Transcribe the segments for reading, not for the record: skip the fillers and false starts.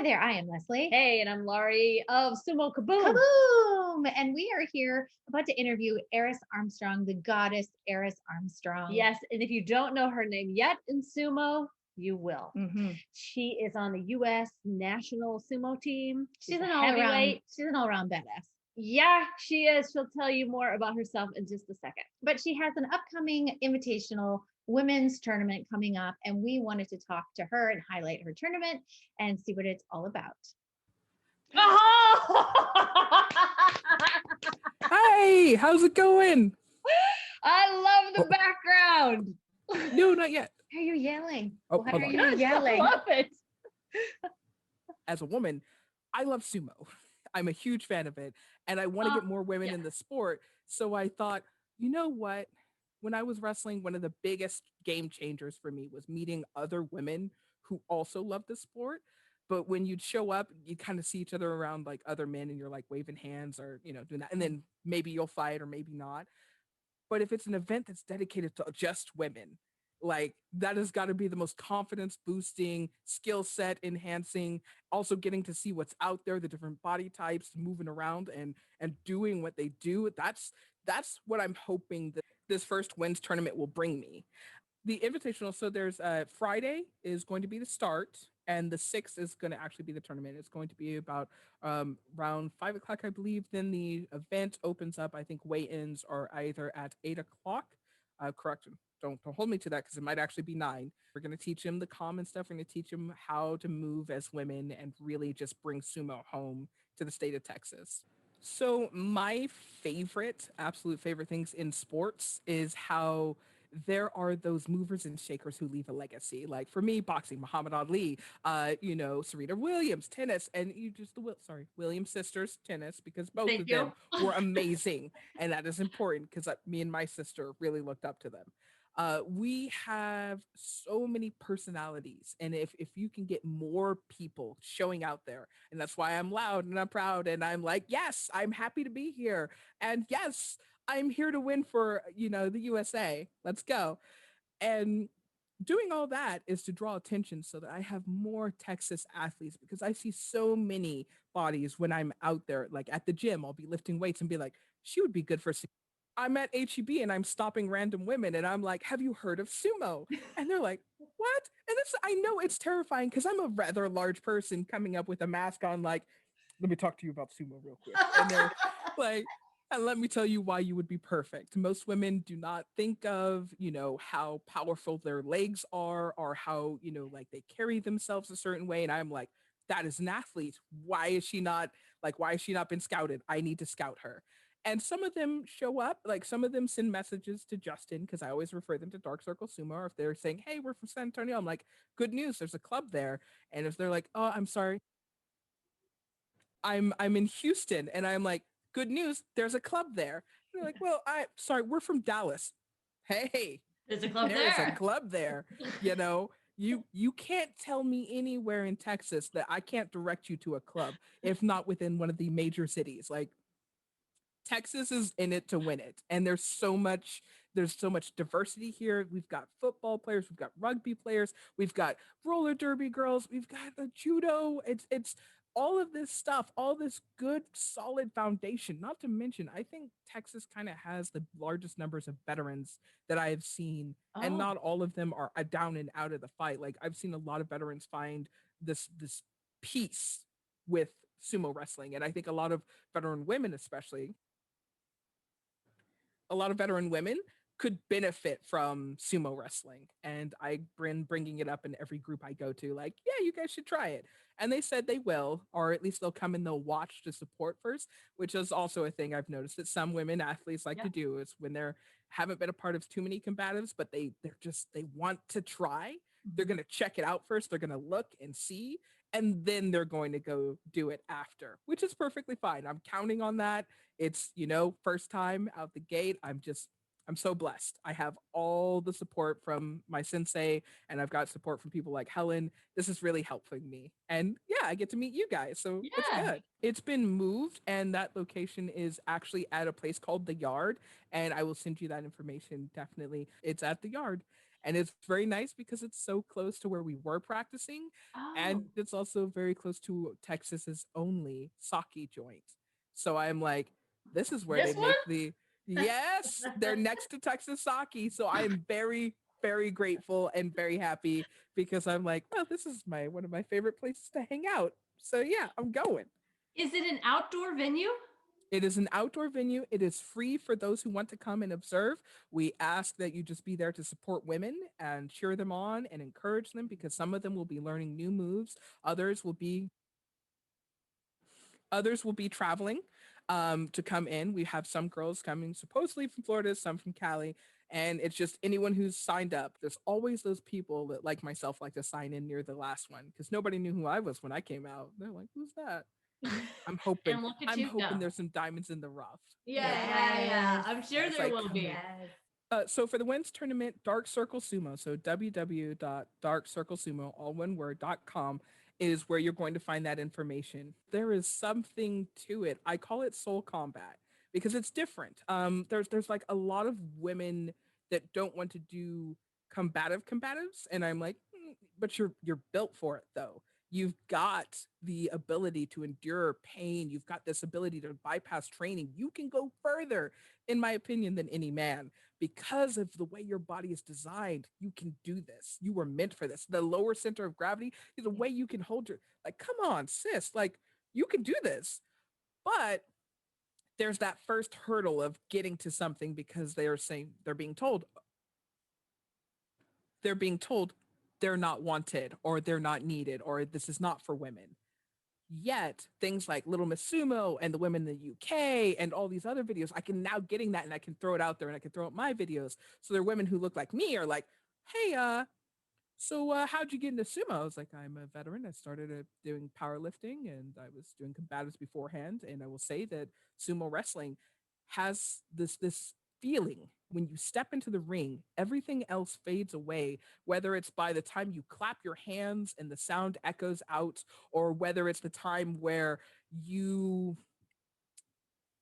Hi there, I am Leslie. Hey, and I'm Laurie of Sumo Kaboom. Kaboom! And we are here about to interview Eros Armstrong, the goddess Eros Armstrong. Yes, and if you don't know her name yet in sumo, you will. Mm-hmm. She is on the US National Sumo Team. She's a an heavyweight. She's an all-around badass. Yeah, she is. She'll tell you more about herself in just a second. But she has an upcoming invitational women's tournament coming up, and we wanted to talk to her and highlight her tournament and see what it's all about. Hi, how's it going? I love the background. No, not yet. Why are you yelling? Oh, Why hold are on. you yelling? I love it. As a woman, I love sumo. I'm a huge fan of it, and I want to get more women in the sport. So I thought, you know what? When I was wrestling, one of the biggest game changers for me was meeting other women who also love the sport. But when you'd show up, you kind of see each other around like other men, and you're like waving hands or doing that, and then maybe you'll fight or maybe not. But if it's an event that's dedicated to just women, like that has got to be the most confidence boosting, skill set enhancing, also getting to see what's out there, the different body types moving around and doing what they do. That's what I'm hoping that this first wins tournament will bring me. The invitational, so there's Friday is going to be the start, and the 6th is going to actually be the tournament. It's going to be about around 5 o'clock, I believe. Then the event opens up. I think weigh-ins are either at 8 o'clock. Correct, don't hold me to that because it might actually be 9. We're going to teach them the common stuff. We're going to teach them how to move as women and really just bring sumo home to the state of Texas. So my absolute favorite things in sports is how there are those movers and shakers who leave a legacy. Like for me, boxing, Muhammad Ali, Serena Williams, tennis, and Williams sisters, tennis, because both of them were amazing. And that is important because me and my sister really looked up to them. We have so many personalities, and if you can get more people showing out there, and that's why I'm loud and I'm proud and I'm like, yes, I'm happy to be here, and yes, I'm here to win for the USA. Let's go. And doing all that is to draw attention so that I have more Texas athletes, because I see so many bodies when I'm out there, like at the gym, I'll be lifting weights and be like, she would be good for I'm at HEB and I'm stopping random women and I'm like, have you heard of sumo? And they're like, what? And I know it's terrifying because I'm a rather large person coming up with a mask on, like, let me talk to you about sumo real quick. And they're like, and let me tell you why you would be perfect. Most women do not think of, how powerful their legs are or how, like they carry themselves a certain way. And I'm like, that is an athlete. Why has she not been scouted? I need to scout her. And some of them show up, like some of them send messages to Justin, because I always refer them to Dark Circle Sumo. Or if they're saying, hey, we're from San Antonio, I'm like, good news, there's a club there. And if they're like, oh, I'm sorry, I'm in Houston, and I'm like, good news, there's a club there. And they're like, well, sorry, we're from Dallas. Hey, there's a club there's a club there. You can't tell me anywhere in Texas that I can't direct you to a club, if not within one of the major cities. Like, Texas is in it to win it. And there's so much diversity here. We've got football players, we've got rugby players, we've got roller derby girls, we've got the judo. It's all of this stuff, all this good solid foundation. Not to mention, I think Texas kind of has the largest numbers of veterans that I have seen, and not all of them are down and out of the fight. Like, I've seen a lot of veterans find this peace with sumo wrestling, and I think a lot of veteran women, especially a lot of veteran women, could benefit from sumo wrestling. And I've been bringing it up in every group I go to, like, yeah, you guys should try it. And they said they will, or at least they'll come and they'll watch to support first, which is also a thing I've noticed that some women athletes like to do, is when they're haven't been a part of too many combatives, but they want to try. They're going to check it out first. They're going to look and see, and then they're going to go do it after, which is perfectly fine. I'm counting on that. It's, first time out the gate. I'm so blessed. I have all the support from my sensei, and I've got support from people like Helen. This is really helping me. And yeah, I get to meet you guys. So it's good. It's been moved, and that location is actually at a place called The Yard. And I will send you that information, definitely. It's at The Yard. And it's very nice because it's so close to where we were practicing. Oh, And it's also very close to Texas's only sake joint. So I'm like, this is where they This one? make the, yes, they're next to Texas sake. So I am very, very grateful and very happy because I'm like, well, this is my one of my favorite places to hang out. So yeah, I'm going. Is it an outdoor venue? It is an outdoor venue. It is free for those who want to come and observe. We ask that you just be there to support women and cheer them on and encourage them because some of them will be learning new moves. Others will be traveling to come in. We have some girls coming supposedly from Florida, some from Cali, and it's just anyone who's signed up. There's always those people that, like myself, like to sign in near the last one because nobody knew who I was when I came out. They're like, "Who's that?" I'm hoping. And look at I'm you hoping go. there's some diamonds in the rough. Yeah. I'm sure It's there like, will come be. on. Yes. So for the women's tournament, Dark Circle Sumo, so www.darkcirclesumo, all one word.com is where you're going to find that information. There is something to it. I call it soul combat because it's different. There's like a lot of women that don't want to do combatives, and I'm like, but you're built for it though. You've got the ability to endure pain. You've got this ability to bypass training. You can go further, in my opinion, than any man because of the way your body is designed. You can do this. You were meant for this. The lower center of gravity is the way you can hold your, like, come on, sis, like, you can do this. But there's that first hurdle of getting to something because they're being told they're not wanted or they're not needed or this is not for women. Yet things like Little Miss Sumo and the women in the UK and all these other videos, I can now getting that and I can throw it out there and I can throw up my videos. So there are women who look like me are like, hey, how'd you get into sumo? I was like, I'm a veteran. I started doing powerlifting and I was doing combatives beforehand. And I will say that sumo wrestling has this feeling when you step into the ring, everything else fades away, whether it's by the time you clap your hands and the sound echoes out, or whether it's the time where you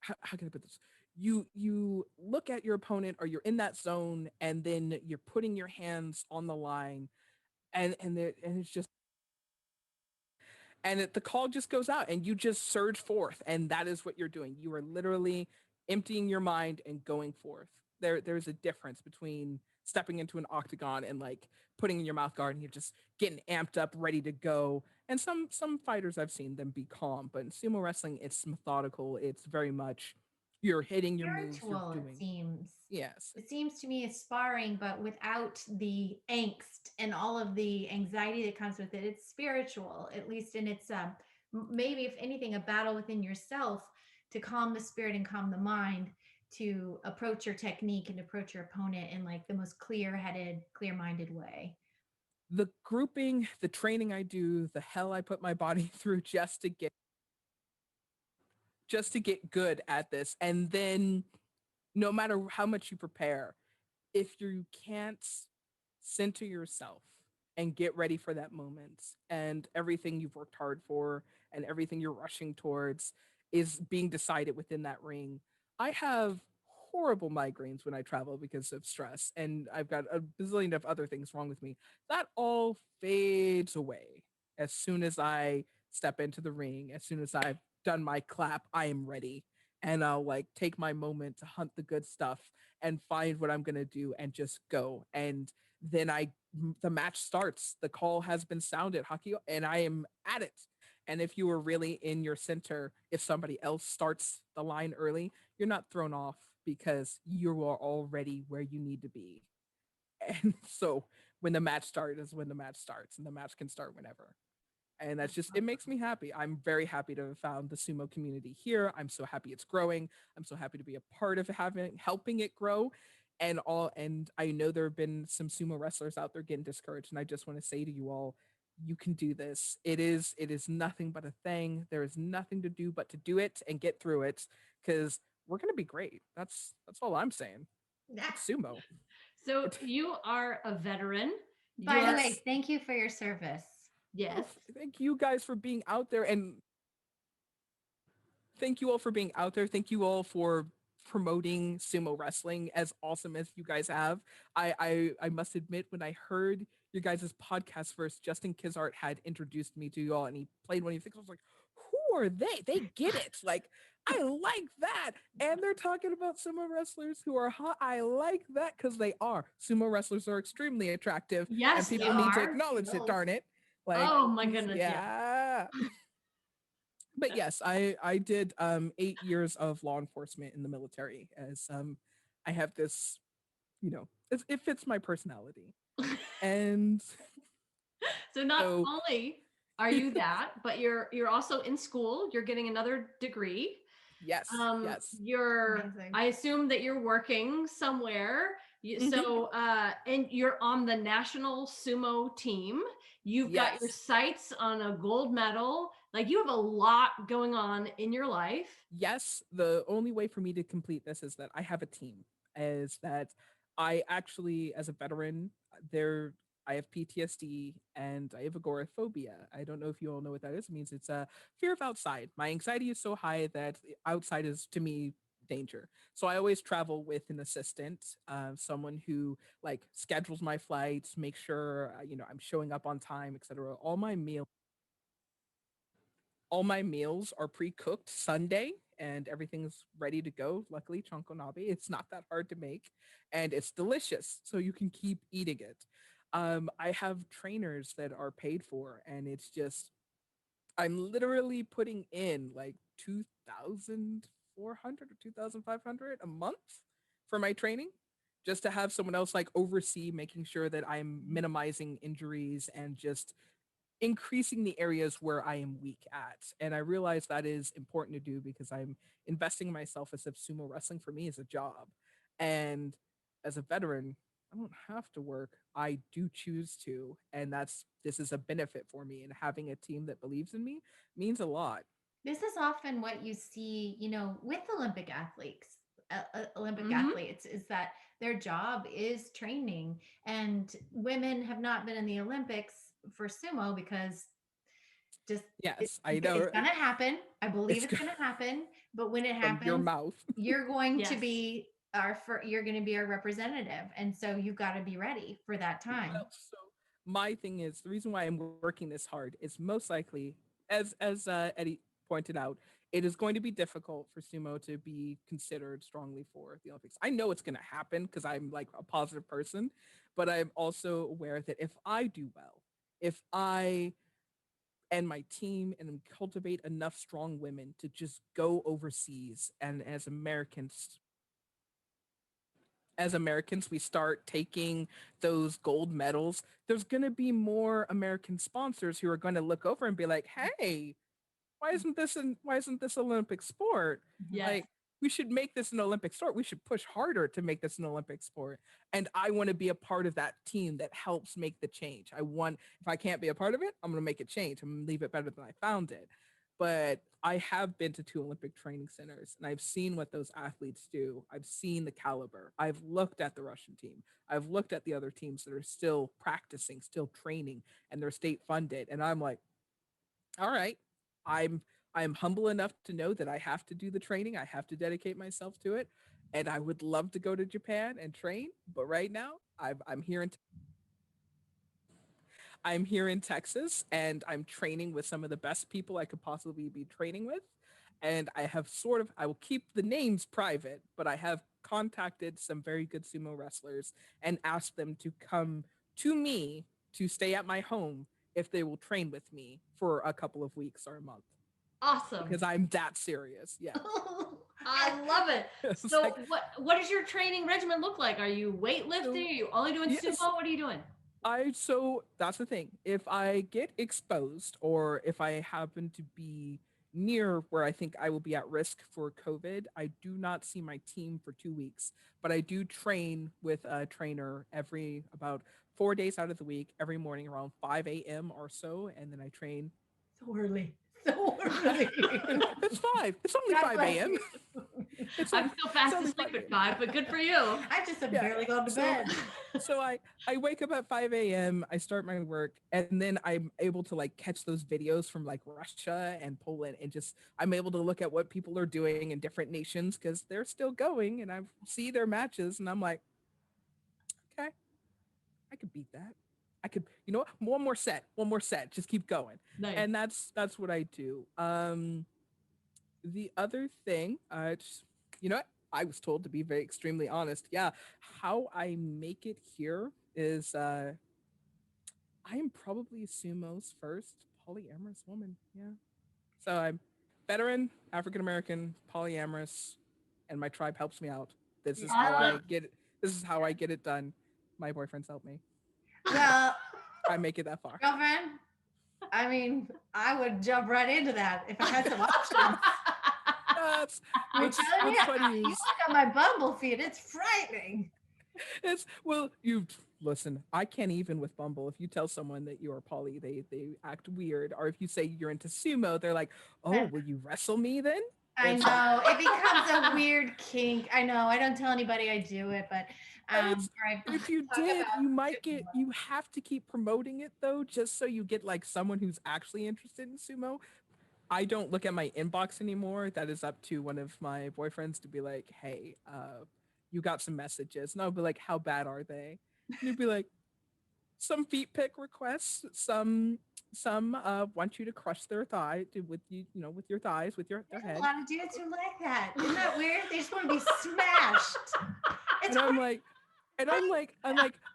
how can I put this? You look at your opponent or you're in that zone and then you're putting your hands on the line and it's just the call just goes out and you just surge forth and that is what you're doing. You are literally emptying your mind and going forth. There's a difference between stepping into an octagon and like putting in your mouth guard and you're just getting amped up ready to go. And some fighters I've seen them be calm, but in sumo wrestling it's methodical. It's very much you're hitting your moves, you're Spiritual, it doing. seems. Yes. It seems to me as sparring, but without the angst and all of the anxiety that comes with it. It's spiritual, at least in its maybe if anything, a battle within yourself to calm the spirit and calm the mind to approach your technique and approach your opponent in like the most clear-headed, clear-minded way. The grouping, the training I do, the hell I put my body through just to get good at this. And then no matter how much you prepare, if you can't center yourself and get ready for that moment and everything you've worked hard for and everything you're rushing towards is being decided within that ring. I have horrible migraines when I travel because of stress and I've got a bazillion of other things wrong with me. That all fades away as soon as I step into the ring, as soon as I've done my clap, I am ready. And I'll like take my moment to hunt the good stuff and find what I'm going to do and just go. And then the match starts. The call has been sounded, Haki, and I am at it. And if you were really in your center, if somebody else starts the line early, you're not thrown off because you are already where you need to be. And so when the match starts is when the match starts, and the match can start whenever. And that's just it makes me happy. I'm very happy to have found the sumo community here. I'm so happy it's growing. I'm so happy to be a part of helping it grow. And I know there have been some sumo wrestlers out there getting discouraged. And I just want to say to you all, you can do this. It is nothing but a thing. There is nothing to do but to do it and get through it because we're gonna be great. That's all I'm saying. It's sumo. So you are a veteran. By the You're way, thank you for your service. yes. Thank you guys for being out there and thank you all for being out there. Thank you all for promoting sumo wrestling as awesome as you guys have. I must admit, when I heard your guys' podcast first, Justin Kizart had introduced me to you all, and he played one of your things. I was like, who are they? They get it. Like, I like that. And they're talking about sumo wrestlers who are hot. I like that because they are. Sumo wrestlers are extremely attractive, and Yes, they people need to are. acknowledge it, Those. darn it. Like, Oh my goodness, yeah. yeah. But yes, I did 8 years of law enforcement in the military, as I have this, it fits my personality. And So not so only are you that, but you're also in school. You're getting another degree. yes, yes. You're. Amazing. I assume that you're working somewhere. Mhm. So, and you're on the national sumo team. You've got your Yes. sights on a gold medal. Like you have a lot going on in your life. Yes, the only way for me to complete this is that I have a team. Is that I actually, as a veteran, there I have PTSD and I have agoraphobia. I don't know if you all know what that is. It means it's a fear of outside. My anxiety is so high that outside is to me danger. So I always travel with an assistant, someone who like schedules my flights, make sure I'm showing up on time, etc. All my meals are pre-cooked Sunday and everything's ready to go. Luckily, chankonabe, it's not that hard to make and it's delicious, so you can keep eating it. I have trainers that are paid for, and it's just I'm literally putting in like 2,400 or 2,500 a month for my training, just to have someone else like oversee making sure that I'm minimizing injuries and just increasing the areas where I am weak at. And I realize that is important to do because I'm investing in myself, as if sumo wrestling for me is a job. And as a veteran, I don't have to work. I do choose to. And this is a benefit for me. And having a team that believes in me means a lot. This is often what you see, with Olympic athletes. Olympic Mhm. athletes is that their job is training, and women have not been in the Olympics for sumo because just Yes, I it's know. gonna happen. I believe It's it's gonna happen, but when it from your happens, mouth. you're going to Yes. be you're going to be our representative, and so you've got to be ready for that time. Well, so my thing is the reason why I'm working this hard is most likely, as Eddie pointed out, it is going to be difficult for sumo to be considered strongly for the Olympics. I know it's going to happen because I'm like a positive person, but I'm also aware that if I do well, if I and my team and cultivate enough strong women to just go overseas, and as Americans, we start taking those gold medals, there's going to be more American sponsors who are going to look over and be like, hey, why isn't this Olympic sport? Yes. Like, we should make this an Olympic sport. We should push harder to make this an Olympic sport. And I want to be a part of that team that helps make the change. If I can't be a part of it, I'm going to make it change. I'm going to leave it better than I found it. But I have been to 2 Olympic training centers and I've seen what those athletes do. I've seen the caliber. I've looked at the Russian team. I've looked at the other teams that are still practicing, still training, and they're state funded. And I'm like, all right, I'm I'm humble enough to know that I have to do the training. I have to dedicate myself to it. And I would love to go to Japan and train, but right now I'm here in Texas and I'm training with some of the best people I could possibly be training with. And I will keep the names private, but I have contacted some very good sumo wrestlers and asked them to come to me to stay at my home if they will train with me for a couple of weeks or a month, Awesome. because I'm that serious. Yeah. I love it. It's So like, what does your training regimen look like? Are you weightlifting? so, Are you only doing yes. sumo? What are you doing? So that's the thing. If I get exposed or if I happen to be near where I think I will be at risk for COVID, I do not see my team for 2 weeks, but I do train with a trainer every about 4 days out of the week, every morning around 5 a.m. or so. And then I train. So early. So early. It's 5. It's only God 5 bless a.m. you. It's I'm only, still fast only asleep 5 at a.m. 5, but good for you. I just have Yeah. barely gone to So, bed. so I wake up at 5 a.m. I start my work, and then I'm able to like catch those videos from like Russia and Poland, and just I'm able to look at what people are doing in different nations because they're still going, and I see their matches, and I'm like, okay, I could beat that. I could, you know what? One more set, just keep going. Nice. And that's what I do. The other thing, you know what? I was told to be very extremely honest. Yeah, how I make it here is I am probably sumo's first polyamorous woman. Yeah. So I'm veteran, African American, polyamorous, and my tribe helps me out. This is how I get it. This is how I get it done. My boyfriends help me. Well, I make it that far. girlfriend, I mean, I would jump right into that if I had some options. That's I'm what's telling you, funny you is look at my Bumble feed, it's frightening. it's well, you listen, I can't even with Bumble. If you tell someone that you are poly, they act weird. Or if you say you're into sumo, they're like, "Oh, will you wrestle me then?" I It's know it becomes a weird kink. I know I don't tell anybody I do it, but if you did, you might get. You have to keep promoting it though, just so you get like someone who's actually interested in sumo. I don't look at my inbox anymore. That is up to one of my boyfriends to be like, "Hey, you got some messages," and I'll be like, "How bad are they?" And he'd be like, "Some feet pic requests, some want you to crush their thigh with you know with your thighs with their there's a head." lot of dudes who like that. Isn't that weird? They just want to be smashed. It's And I'm like,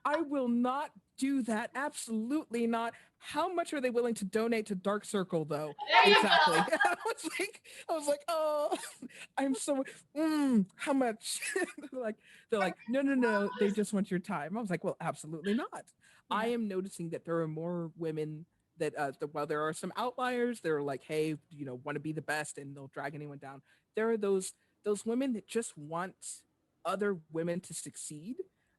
I will not do that. Absolutely not. How much are they willing to donate to Dark Circle though? There you Exactly. go. I was like, oh, I'm so, how much? they're like, no, they just want your time. I was like, well, absolutely not. I am noticing that there are more women that, while there are some outliers, they're like, hey, you know, want to be the best and they'll drag anyone down. There are those women that just want other women to succeed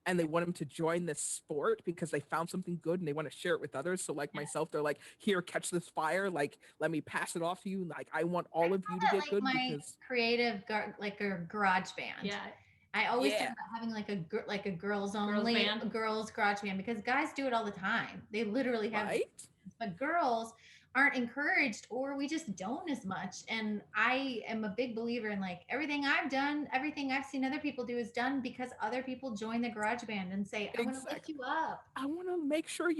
and they want them to join this sport because they found something good and they want to share it with others. So like myself, they're like, here, catch this fire. Like, let me pass it off to you. Like, I want all of you to get like good my because creative like a garage band. Yeah. I always think about having like a girls only girls garage band because guys do it all the time. They literally have, right? but girls aren't encouraged or we just don't as much. And I am a big believer in like everything I've done, everything I've seen other people do is done because other people join the garage band and say, I want to lift you up. I want to make sure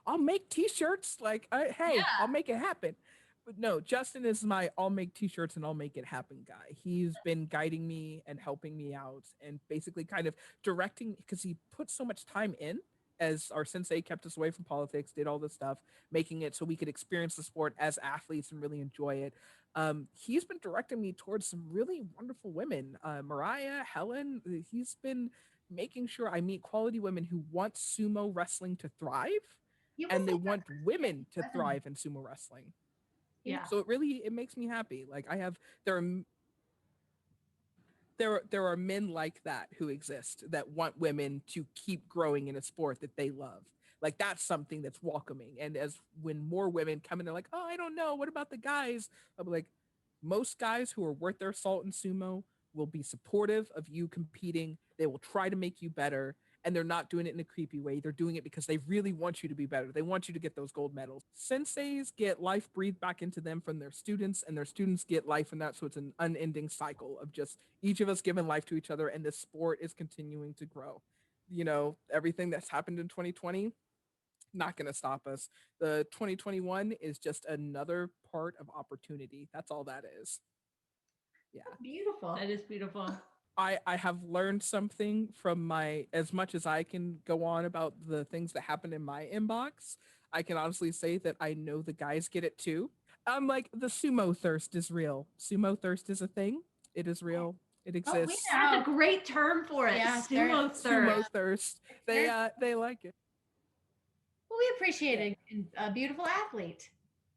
I'll make t-shirts. Like, hey, I'll make it happen. But no, Justin is my I'll make t-shirts and I'll make it happen guy. He's been guiding me and helping me out and basically kind of directing because he put so much time in as our sensei kept us away from politics, did all this stuff, making it so we could experience the sport as athletes and really enjoy it. He's been directing me towards some really wonderful women. Mariah, Helen, he's been making sure I meet quality women who want sumo wrestling to thrive and they want women to thrive in sumo wrestling. Yeah. So it makes me happy. Like I have there are men like that who exist that want women to keep growing in a sport that they love. Like that's something that's welcoming. And as when more women come in, they're like, oh, I don't know. What about the guys? I'll be like, most guys who are worth their salt in sumo will be supportive of you competing. They will try to make you better. And they're not doing it in a creepy way. They're doing it because they really want you to be better. They want you to get those gold medals. Senseis get life breathed back into them from their students, and their students get life in that. So it's an unending cycle of just each of us giving life to each other, and this sport is continuing to grow. You know, everything that's happened in 2020, not going to stop us. The 2021 is just another part of opportunity. That's all that is. Yeah. Beautiful. That is beautiful. I have learned something from my, as much as I can go on about the things that happen in my inbox, I can honestly say that I know the guys get it too. I'm like, the sumo thirst is real. Sumo thirst is a thing. It is real. It exists. That's a great term for it. Yeah, Sumo thirst. Sumo thirst. They like it. Well, we appreciate a beautiful athlete.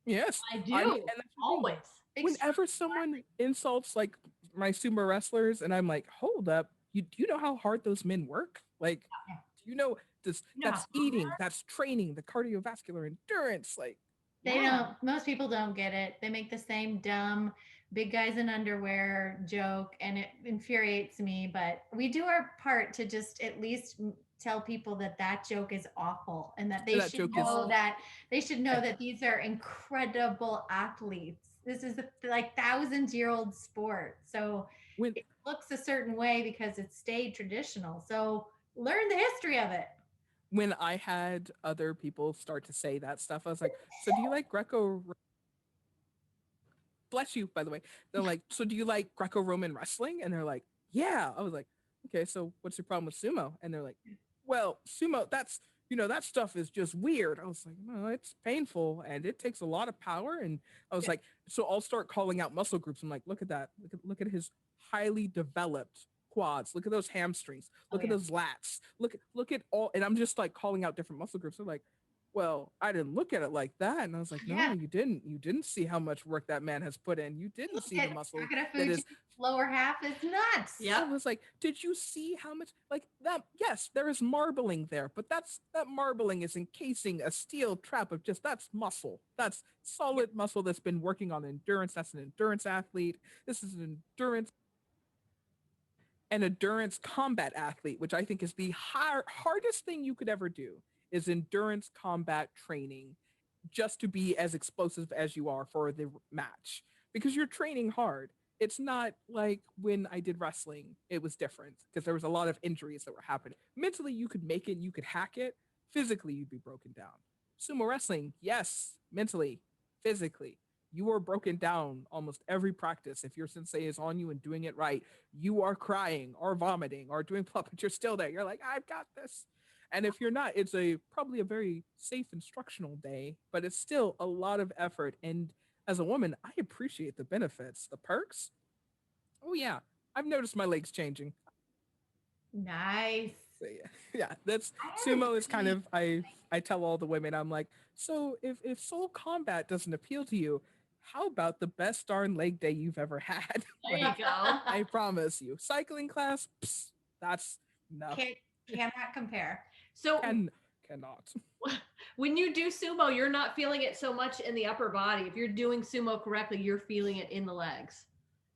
Yes. I do. And that's the thing. Always. Whenever someone insults like my sumo wrestlers and I'm like, hold up, do you know how hard those men work? Like, do you know this? That's eating, that's training, the cardiovascular endurance. Like, they don't, most people don't get it. They make the same dumb big guys in underwear joke, and it infuriates me, but we do our part to just at least tell people that that joke is awful, and that That joke is they should know that these are incredible athletes. This is a like thousands-year-old sport. So when it looks a certain way because it's stayed traditional. So learn the history of it. when I had other people start to say that stuff, I was like, so do you like Greco? Bless you, by the way. They're like, so do you like Greco-Roman wrestling? And they're like, yeah. I was like, okay, so what's your problem with sumo? And they're like, well, sumo, that stuff is just weird. I was like, no, it's painful and it takes a lot of power. And I was like, so I'll start calling out muscle groups. I'm like, look at that. Look at his highly developed quads. Look at those hamstrings. Look at those lats. Look at all. And I'm just like calling out different muscle groups. They're like, well, I didn't look at it like that. And I was like, no, Yeah. you didn't. You didn't see how much work that man has put in. You didn't Look see the at muscle that Takarafuji's is. lower half is nuts. Yep. I was like, did you see how much like that? Yes, there is marbling there, but that marbling is encasing a steel trap of just that's muscle. That's solid muscle that's been working on endurance. That's an endurance athlete. This is an endurance combat athlete, which I think is the hardest thing you could ever do is endurance combat training just to be as explosive as you are for the match because you're training hard. It's not like when I did wrestling, it was different because there was a lot of injuries that were happening. Mentally, you could make it, you could hack it. Physically, you'd be broken down. Sumo wrestling, yes, mentally, physically, you are broken down almost every practice. If your sensei is on you and doing it right, you are crying or vomiting or doing plop, but you're still there. You're like, I've got this. And if you're not, it's probably a very safe instructional day, but it's still a lot of effort. And as a woman, I appreciate the benefits, the perks. Oh yeah, I've noticed my legs changing. Nice. So, yeah, yeah. That's I haven't sumo is kind really- of I tell all the women I'm like, so if soul combat doesn't appeal to you, how about the best darn leg day you've ever had? There you Like, go. I promise you, cycling class, that's no Can't cannot compare. So cannot. when you do sumo, you're not feeling it so much in the upper body. If you're doing sumo correctly, you're feeling it in the legs.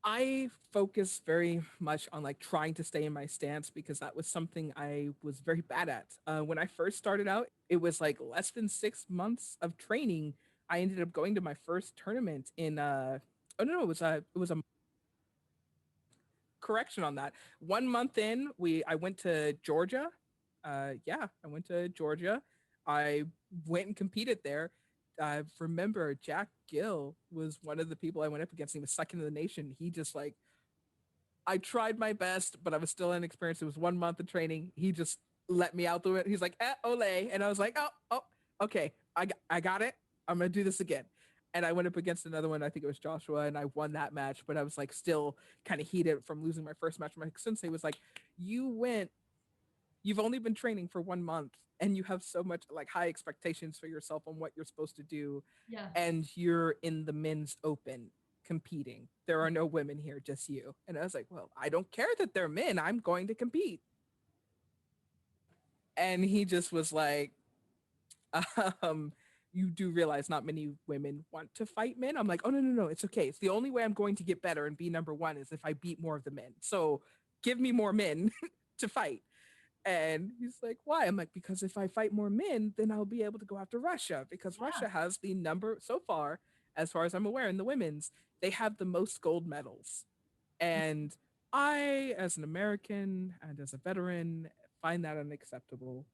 I focus very much on like trying to stay in my stance because that was something I was very bad at. When I first started out, it was like less than 6 months of training. I ended up going to my first tournament in oh no, it was a correction on that. 1 month in, I went to Georgia. Yeah, I went to Georgia. I went and competed there. I remember Jack Gill was one of the people I went up against. He was second in the nation. He just like I tried my best, but I was still inexperienced. It was 1 month of training. He just let me out through it. He's like, ole. And I was like, oh, okay. I got it. I'm going to do this again. And I went up against another one. I think it was Joshua, and I won that match. But I was like still kind of heated from losing my first match. My sensei was like, you've only been training for 1 month and you have so much like high expectations for yourself on what you're supposed to do. Yeah. And you're in the men's open competing. There are no women here, just you. And I was like, well, I don't care that they're men. I'm going to compete. And he just was like, um, you do realize not many women want to fight men. I'm like, oh, no, it's okay. It's the only way I'm going to get better and be number one is if I beat more of the men. So give me more men to fight. And he's like, why? I'm like, because if I fight more men, then I'll be able to go after Russia because Russia has the number so far as I'm aware, in the women's, they have the most gold medals. And I, as an American and as a veteran, find that unacceptable.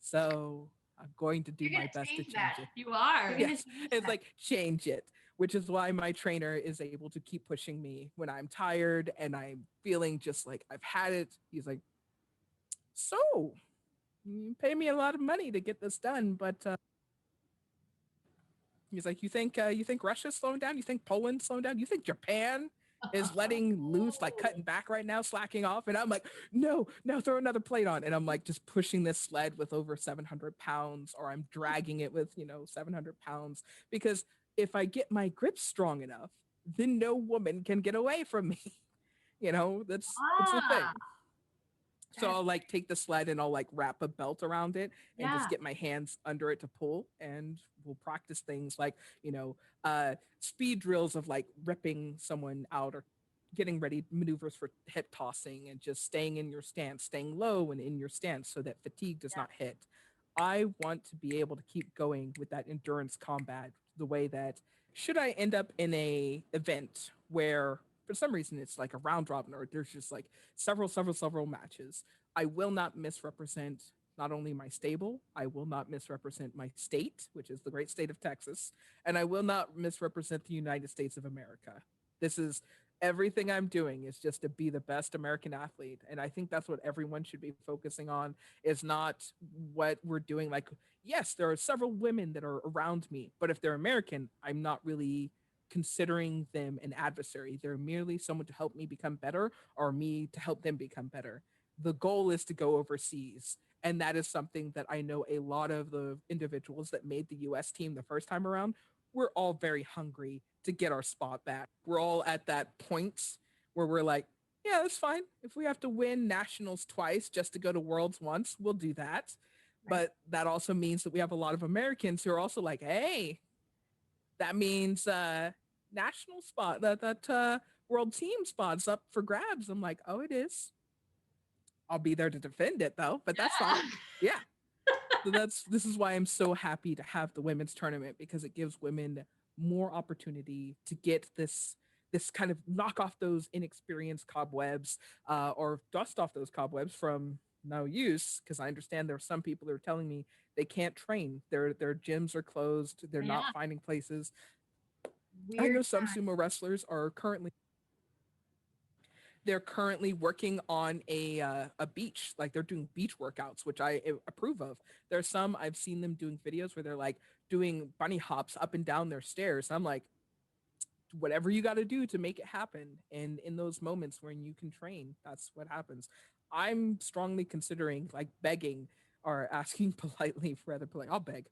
So I'm going to do You're my gonna best to change change that. it. You are. You're gonna Yes, change it's that. like change it, which is why my trainer is able to keep pushing me when I'm tired and I'm feeling just like I've had it. He's like, so you pay me a lot of money to get this done, but he's like, you think Russia's slowing down? You think Poland's slowing down? You think Japan is letting loose, like cutting back right now, slacking off? And I'm like, no, throw another plate on. And I'm like just pushing this sled with over 700 pounds, or I'm dragging it with 700 pounds, because if I get my grip strong enough, then no woman can get away from me. That's the thing. Ah, So I'll like take the sled and I'll like wrap a belt around it and just Yeah. get my hands under it to pull, and we'll practice things like, speed drills of like ripping someone out or getting ready maneuvers for hip tossing and just staying in your stance, staying low and in your stance so that fatigue does not hit. I want to be able to keep going with that endurance combat the way that should I end up in a event where for some reason it's like a round robin or there's just like several matches, I will not misrepresent not only my stable, I will not misrepresent my state, which is the great state of Texas, and I will not misrepresent the United States of America. This is everything I'm doing is just to be the best American athlete. And I think that's what everyone should be focusing on, is not what we're doing. Like, yes, there are several women that are around me, but if they're American, I'm not really considering them an adversary. They're merely someone to help me become better or me to help them become better. The goal is to go overseas. And that is something that I know a lot of the individuals that made the US team the first time around, we're all very hungry to get our spot back. We're all at that point where we're like, yeah, that's fine. If we have to win nationals twice just to go to worlds once, we'll do that. But that also means that we have a lot of Americans who are also like, hey, that means national spot, that world team spots up for grabs. I'm like, oh, it is. I'll be there to defend it though, but that's fine. Yeah. So this is why I'm so happy to have the women's tournament, because it gives women more opportunity to get this kind of knock off those inexperienced cobwebs, or dust off those cobwebs from no use. Because I understand there are some people that are telling me they can't train. Their gyms are closed. They're not finding places. I know some sumo wrestlers are currently working on a beach, like they're doing beach workouts, which I approve of. There's some I've seen them doing videos where they're like doing bunny hops up and down their stairs. I'm like, whatever you got to do to make it happen, and in those moments when you can train, that's what happens. I'm strongly considering like begging or asking politely, rather polite. I'll beg.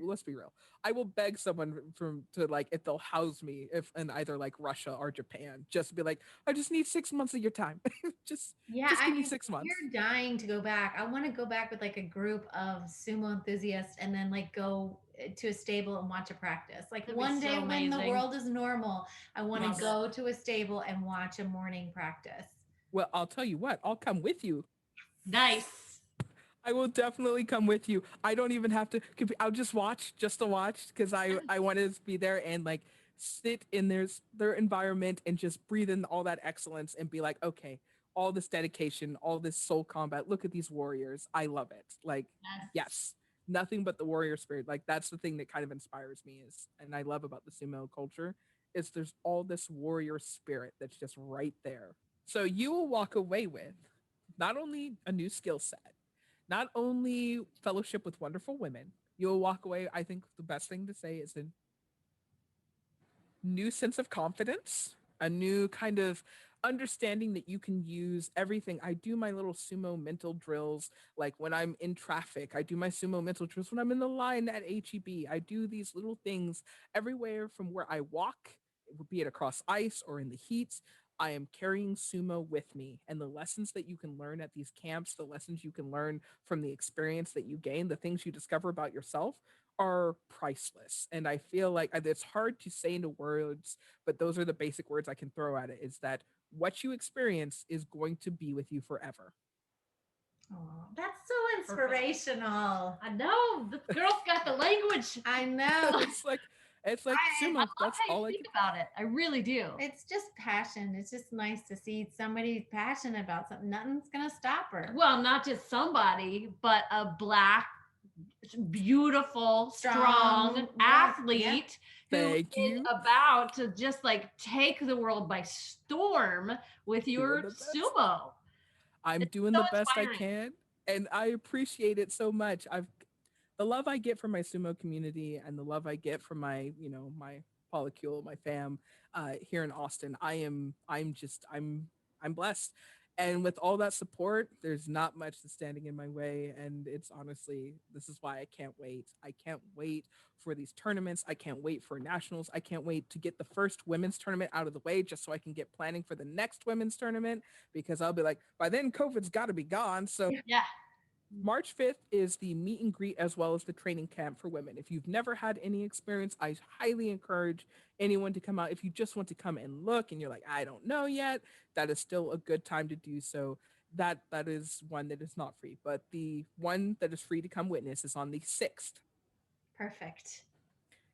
Let's be real. I will beg someone from to like if they'll house me if in either like Russia or Japan, just to be like, I just need 6 months of your time. just Yeah, just I give me mean, 6 months. you're dying to go back. I want to go back with like a group of sumo enthusiasts and then like go to a stable and watch a practice. Like That'd be one day so when the amazing. world is normal, I want Love to it. go to a stable and watch a morning practice. Well, I'll tell you what, I'll come with you. Nice. I will definitely come with you. I don't even have to. I'll just watch, just to watch, because I want to be there and like sit in their environment and just breathe in all that excellence and be like, okay, all this dedication, all this soul combat. Look at these warriors. I love it. Like, yes, nothing but the warrior spirit. Like that's the thing that kind of inspires me is, and I love about the sumo culture is there's all this warrior spirit that's just right there. So you will walk away with not only a new skill set, not only fellowship with wonderful women, you'll walk away. I think the best thing to say is a new sense of confidence, a new kind of understanding that you can use everything. I do my little sumo mental drills, like when I'm in traffic. I do my sumo mental drills when I'm in the line at HEB. I do these little things everywhere from where I walk, be it across ice or in the heat. I am carrying sumo with me, and the lessons that you can learn at these camps, the lessons you can learn from the experience that you gain, the things you discover about yourself are priceless. And I feel like it's hard to say into words, but those are the basic words I can throw at it, is that what you experience is going to be with you forever. Oh, that's so inspirational. I know the girl's got the language. I know. it's like I sumo. love That's how you all I think can. about it. I really do. It's just passion. It's just nice to see somebody passionate about something. Nothing's gonna stop her. Well, not just somebody, but a Black, beautiful, strong athlete who Thank is you. about to just like take the world by storm with your sumo. I'm doing so the best I inspiring. can, and I appreciate it so much. The love I get from my sumo community and the love I get from my, my polycule, my fam, here in Austin. I'm blessed. And with all that support, there's not much that's standing in my way. And it's honestly, this is why I can't wait. I can't wait for these tournaments. I can't wait for nationals. I can't wait to get the first women's tournament out of the way just so I can get planning for the next women's tournament, because I'll be like, by then COVID's got to be gone. So Yeah. March 5th is the meet and greet as well as the training camp for women. If you've never had any experience, I highly encourage anyone to come out. If you just want to come and look and you're like, I don't know yet, that is still a good time to do so. That is one that is not free, but the one that is free to come witness is on the 6th. Perfect.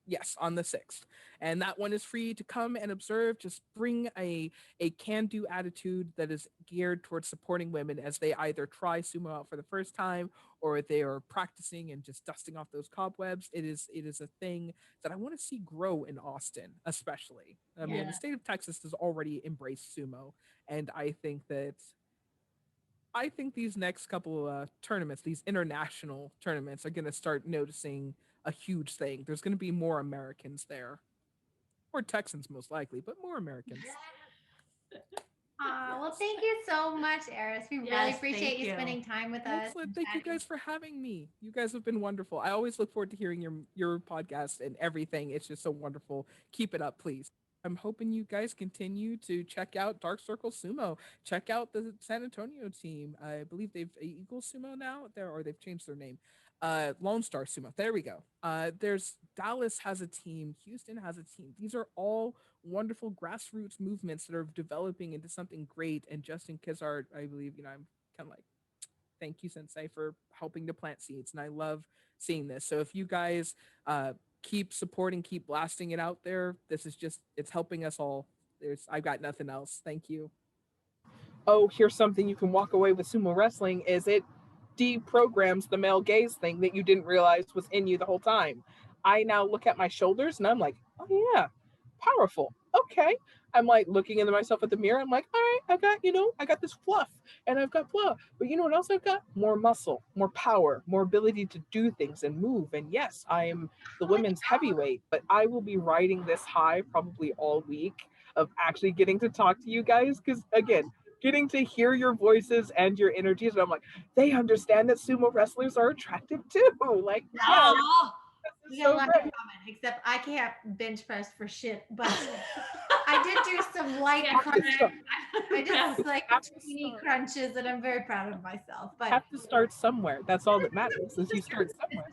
Yes, on the 6th. And that one is free to come and observe. Just bring a can-do attitude that is geared towards supporting women as they either try sumo out for the first time or they are practicing and just dusting off those cobwebs. It is a thing that I want to see grow in Austin, especially. I mean, Yeah. the state of Texas has already embraced sumo, and I think these next couple tournaments, these international tournaments, are going to start noticing a huge thing. There's going to be more Americans there, or Texans most likely, but more Americans. Well, thank you so much, Eris. We really Yes, appreciate thank you you. spending time with us. Excellent. Thank you guys for having me. You guys have been wonderful. I always look forward to hearing your podcast and everything. It's just so wonderful. Keep it up, please. I'm hoping you guys continue to check out Dark Circle Sumo. Check out the San Antonio team. I believe they've Eagle Sumo now there, or they've changed their name. Lone Star Sumo. There we go. There's Dallas has a team. Houston has a team. These are all wonderful grassroots movements that are developing into something great. And Justin Kizart, I believe, I'm kind of like, thank you, Sensei, for helping to plant seeds. And I love seeing this. So if you guys keep supporting, keep blasting it out there, this is just, it's helping us all. I've got nothing else. Thank you. Oh, here's something you can walk away with sumo wrestling is it deprograms the male gaze thing that you didn't realize was in you the whole time. I now look at my shoulders and I'm like, oh yeah, powerful. Okay. I'm like looking into myself at the mirror. I'm like, all right, I got this fluff and I've got blah. But you know what else I've got? More muscle, more power, more ability to do things and move. And yes, I am the women's heavyweight, but I will be riding this high probably all week of actually getting to talk to you guys. Because again, getting to hear your voices and your energies, and I'm like, they understand that sumo wrestlers are attractive too. Like, yeah, we so got a lot in great. common, except I can't bench press for shit, but I did do some light crunches. I did like teeny crunches, and I'm very proud of myself. But have to start somewhere. That's all that matters. Is you start somewhere.